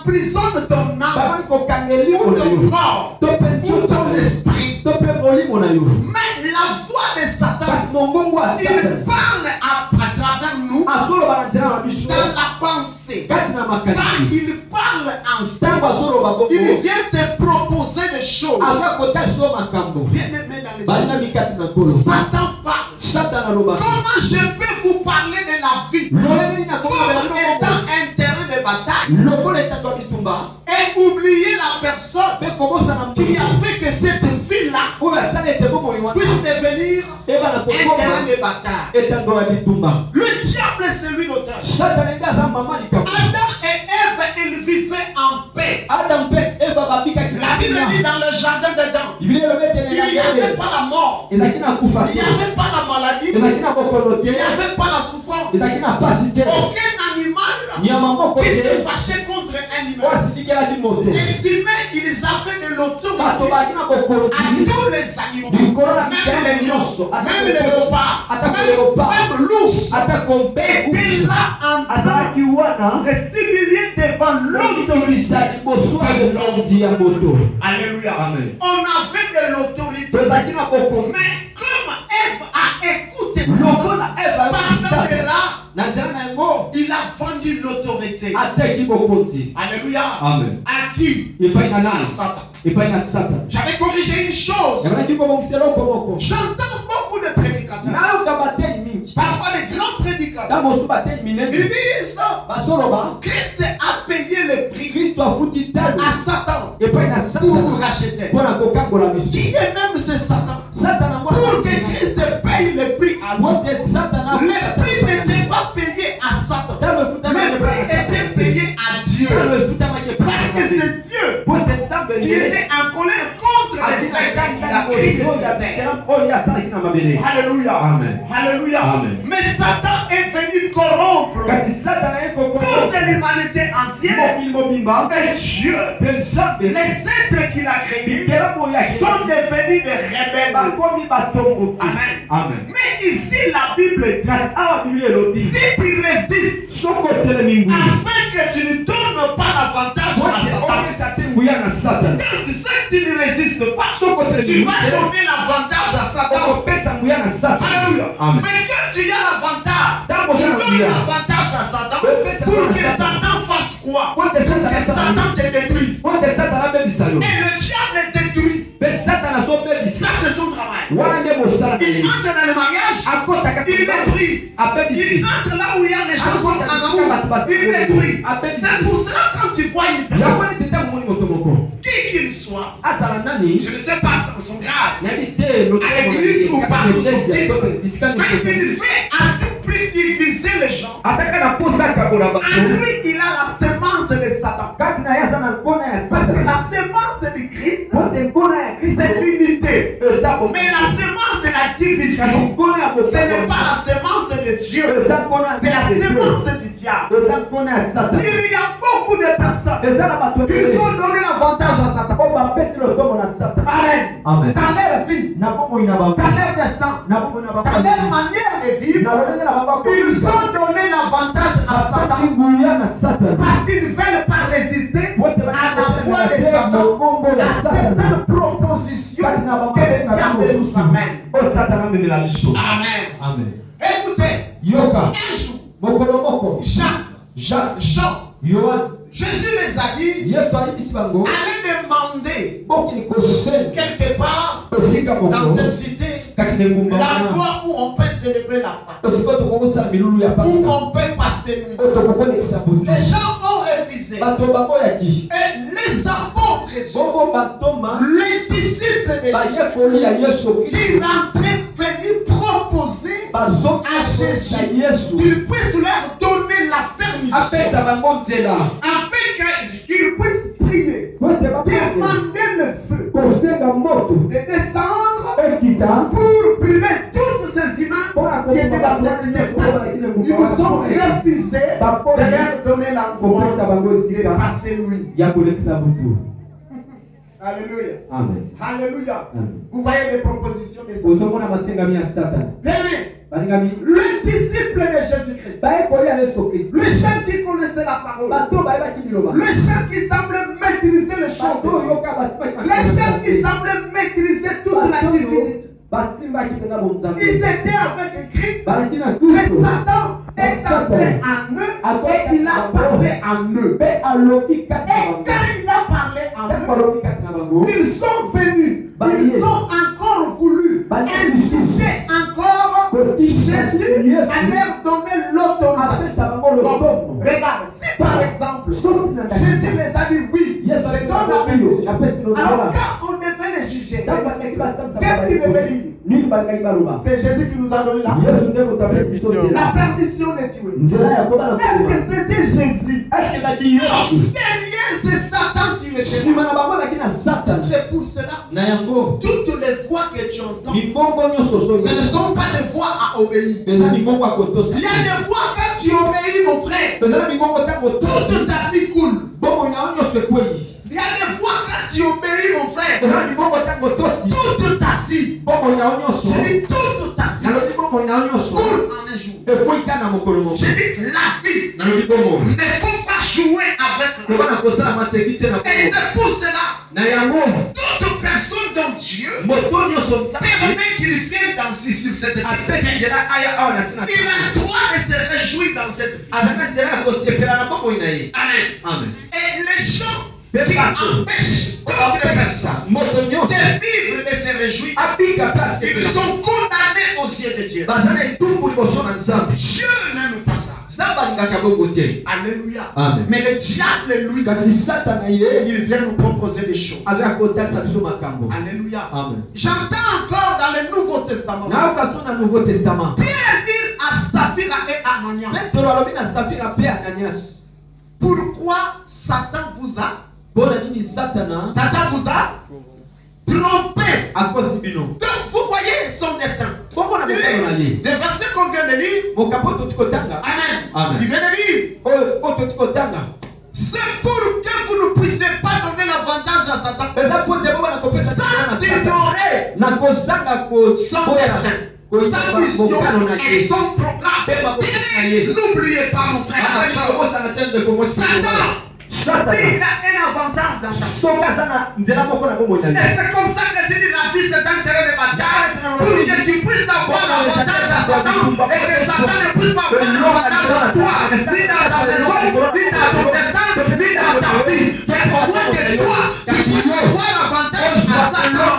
emprisonne ton âme, ou ton corps, ou ton esprit. Mais la voix de Satan, il parle à travers nous dans la pensée. Quand il parle ensemble, il vient te proposer des choses. Satan parle. Comment je peux vous parler de la vie comme étant un terrain de bataille et oublier la personne qui a fait que cette vie-là puisse devenir un terrain de bataille? Le diable, c'est lui l'auteur. Adam et Ève, ils vivaient en paix. La Bible dit dans le jardin d'Éden, il n'y avait pas la mort, il n'y avait pas la maladie, il n'y avait pas la souffrance. Aucun animal qui se fâchait contre un humain. Les humains, ils avaient de l'autorité à tous les animaux, même les lions, même les léopards, même l'ours. Et là, en train de s'humilier devant l'autorité de l'homme. Alléluia. Amen. On avait de l'autorité. Mais comme Ève a écouté pendant que là, il a vendu l'autorité. Alléluia. Amen. À qui? À Satan. J'avais corrigé une chose. J'entends beaucoup de prédicateurs. Parfois les grands prédicateurs, ils disent Christ a payé le prix à Satan pour nous racheter. Qui est même ce Satan? Pour que Christ paye le prix à nous. Le prix n'était pas payé à Satan. Le prix était payé à Dieu. Parce que c'est Dieu qui était en colère contre les Satan qui a créé sur terre. Alléluia. Amen. Alléluia. Amen. Mais Satan est venu corrompre toute l'humanité entière. Et Dieu, les êtres qu'il a créés, sont devenus des rebelles. Amen. Amen. Mais ici la Bible dit, si tu résistes, afin que tu ne donnes pas l'avantage à Satan. Donc si tu ne résistes pas, tu vas donner l'avantage à Satan. Alléluia. Mais quand tu as l'avantage, tu donnes l'avantage à Satan pour que Satan fasse quoi? Pour que Satan te détruise. Et le diable détruit. Ça c'est son travail. Il entre dans le mariage, il détruit. Il entre là où il y a les gens en amour, il détruit. C'est pour cela quand tu vois une personne, qui qu'il soit, je ne sais pas son grade, à l'église ou partout son titre, mais il fait à tout prix diviser les gens. En lui, il a la semence de Satan. Parce que la semence de Christ, c'est l'unité. Mais la semence de la division, ce n'est pas la semence de Dieu, c'est la semence du diable. Il y a beaucoup de personnes qui ont donné l'avantage à Satan. Amen. Amen. Dans leur vie, dans leur destin, dans leur manière de vivre, ils ont donné l'avantage à Satan. Parce qu'ils ne veulent pas résister à la voix de Satan, à certaines propositions que le diable nous amène. Amen. Amen. Écoutez, un jour, Jean, Jésus les a dit, allez demander quelque part dans cette cité l'endroit où on peut célébrer la Pâque, où on peut passer une nuit. Les gens ont refusé. Et les apôtres, les disciples de Jésus, qui rentraient venir proposer à Jésus qu'il puisse leur donner la permission afin qu'ils puissent prier, demander le feu de descendre pour brûler tous ces humains qui étaient dans cette cité. Ils nous ont refusé de leur donner l'endroit de passer nuit. Alléluia. Amen. Alléluia. Amen. Vous voyez les propositions de Satan. Le disciple de Jésus-Christ. Le chef qui connaissait la parole. Le chef qui semblait maîtriser les choses. Le chef qui semblait maîtriser toute la divinité. Ils étaient avec Christ, mais Satan est entré en eux et il a parlé en eux. Et quand il a parlé en eux, ils sont venus, ils ont encore voulu exiger encore Jésus à leur donner l'autorisation. Regarde, si par exemple Jésus les a dit oui, je donne la permission. Alors quand on devait les juger, qu'est-ce qu'il devait dire? C'est Jésus qui nous a donné la permission de Dieu. Est-ce que c'était Jésus? Derrière, c'est Satan qui était. C'est pour cela. Toutes les voix que tu entends, ce ne sont pas des voix à obéir. Il y a des voix quand tu obéis, mon frère. Toute ta vie coule. Il y a des fois quand tu obéis, mon frère, toute ta vie, je dis toute ta vie, coule en un jour. Je dis la vie ne faut pas jouer avec la vie. Et c'est pour cela, toute personne dans Dieu permet qu'il vienne danser sur cette terre. Il a droit de se réjouir dans cette vie. Amen. Et les gens qui empêchent d'autres personnes de vivre, de se réjouir, ils sont condamnés aux yeux de Dieu. Dieu n'aime pas ça. Alléluia. Amen. Mais le diable, lui, il vient nous proposer des choses. Alléluia. Amen. J'entends encore dans le Nouveau Testament. Pierre dit à Saphira et Ananias, pourquoi Satan vous a trompé. Donc vous voyez son destin. Des versets qu'on vient de lire. Amen. Il vient de dire. C'est pour que vous ne puissiez pas donner l'avantage à Satan. Sans ignorer son destin, sa mission et son programme. N'oubliez pas, mon frère. Satan, s'il a un avantage dans sa vie. Et c'est comme ça que je dis la vie, c'est un terrain de bataille. Pour que tu puisses avoir l'avantage à Satan et que Satan ne puisse pas avoir l'avantage à toi. Ni dans ta maison, ni dans ton destin, ni dans ta vie. Mais au moins que toi, tu puisses avoir l'avantage à Satan.